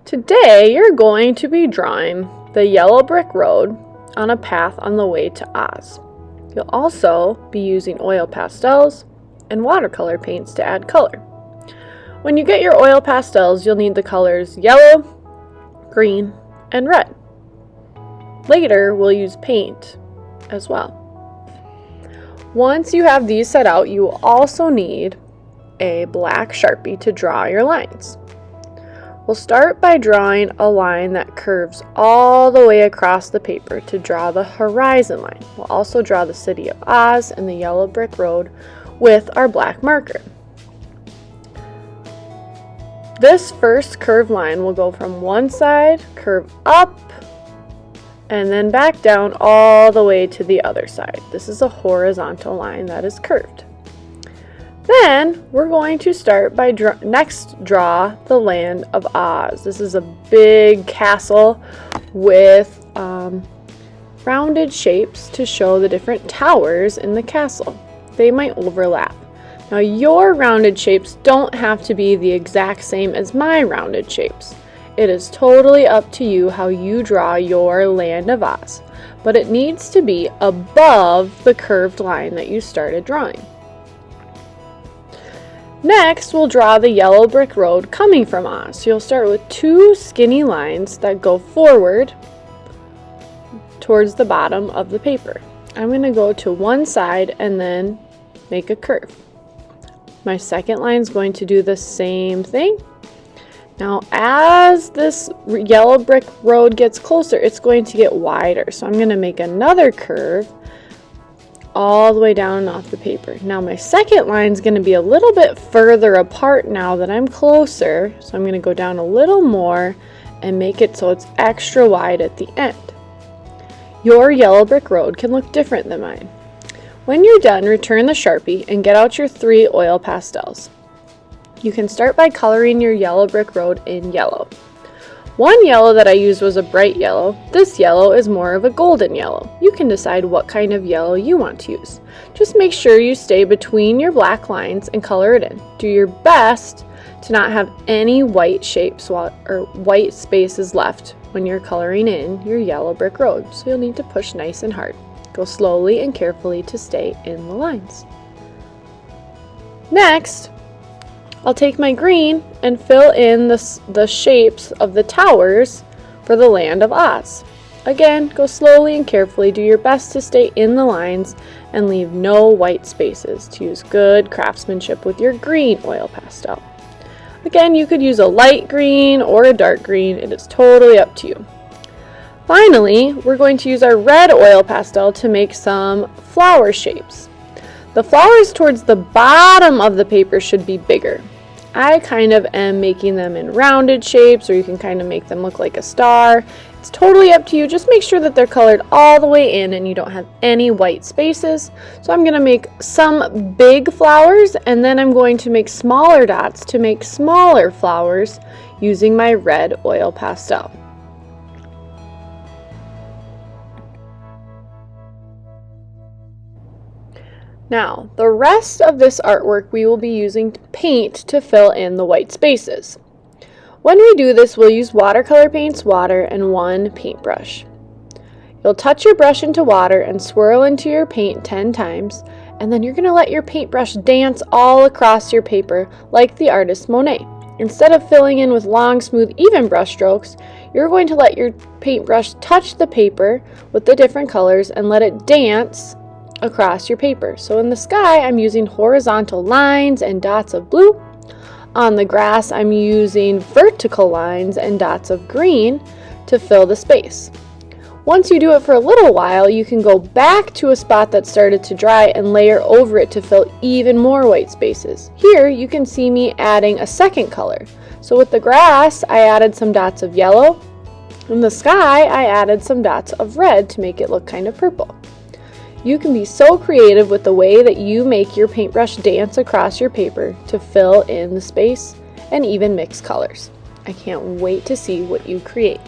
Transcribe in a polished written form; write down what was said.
Today you're going to be drawing the yellow brick road on a path on the way to Oz. You'll also be using oil pastels and watercolor paints to add color. When you get your oil pastels, you'll need the colors yellow, green, and red. Later, we'll use paint as well. Once you have these set out, you will also need a black Sharpie to draw your lines. We'll start by drawing a line that curves all the way across the paper to draw the horizon line. We'll also draw the city of Oz and the yellow brick road with our black marker. This first curved line will go from one side, curve up, and then back down all the way to the other side. This is a horizontal line that is curved. Then we're going to start by draw the land of Oz. This is a big castle with rounded shapes to show the different towers in the castle. They might overlap. Now your rounded shapes don't have to be the exact same as my rounded shapes. It is totally up to you how you draw your land of Oz, but it needs to be above the curved line that you started drawing. Next, we'll draw the yellow brick road coming from Oz. So you'll start with two skinny lines that go forward towards the bottom of the paper. I'm going to go to one side and then make a curve. My second line is going to do the same thing. Now, as this yellow brick road gets closer, it's going to get wider. So I'm going to make another curve all the way down and off the paper. Now my second line is going to be a little bit further apart now that I'm closer, so I'm going to go down a little more and make it so it's extra wide at the end. Your yellow brick road can look different than mine. When you're done, return the Sharpie and get out your 3 oil pastels. You can start by coloring your yellow brick road in yellow. One yellow that I used was a bright yellow. This yellow is more of a golden yellow. You can decide what kind of yellow you want to use. Just make sure you stay between your black lines and color it in. Do your best to not have any white shapes or white spaces left when you're coloring in your yellow brick road. So you'll need to push nice and hard. Go slowly and carefully to stay in the lines. Next, I'll take my green and fill in the shapes of the towers for the land of Oz. Again, go slowly and carefully. Do your best to stay in the lines and leave no white spaces to use good craftsmanship with your green oil pastel. Again, you could use a light green or a dark green. It is totally up to you. Finally, we're going to use our red oil pastel to make some flower shapes. The flowers towards the bottom of the paper should be bigger. I kind of am making them in rounded shapes, or you can kind of make them look like a star. It's totally up to you. Just make sure that they're colored all the way in and you don't have any white spaces. So I'm going to make some big flowers, and then I'm going to make smaller dots to make smaller flowers using my red oil pastel. Now, the rest of this artwork we will be using paint to fill in the white spaces. When we do this, we'll use watercolor paints, water, and one paintbrush. You'll touch your brush into water and swirl into your paint 10 times, and then you're going to let your paintbrush dance all across your paper like the artist Monet. Instead of filling in with long, smooth, even brush strokes, you're going to let your paintbrush touch the paper with the different colors and let it dance across your paper. So in the sky, I'm using horizontal lines and dots of blue. On the grass, I'm using vertical lines and dots of green to fill the space. Once you do it for a little while, you can go back to a spot that started to dry and layer over it to fill even more white spaces. Here, you can see me adding a second color. So with the grass, I added some dots of yellow. In the sky, I added some dots of red to make it look kind of purple. You can be so creative with the way that you make your paintbrush dance across your paper to fill in the space and even mix colors. I can't wait to see what you create.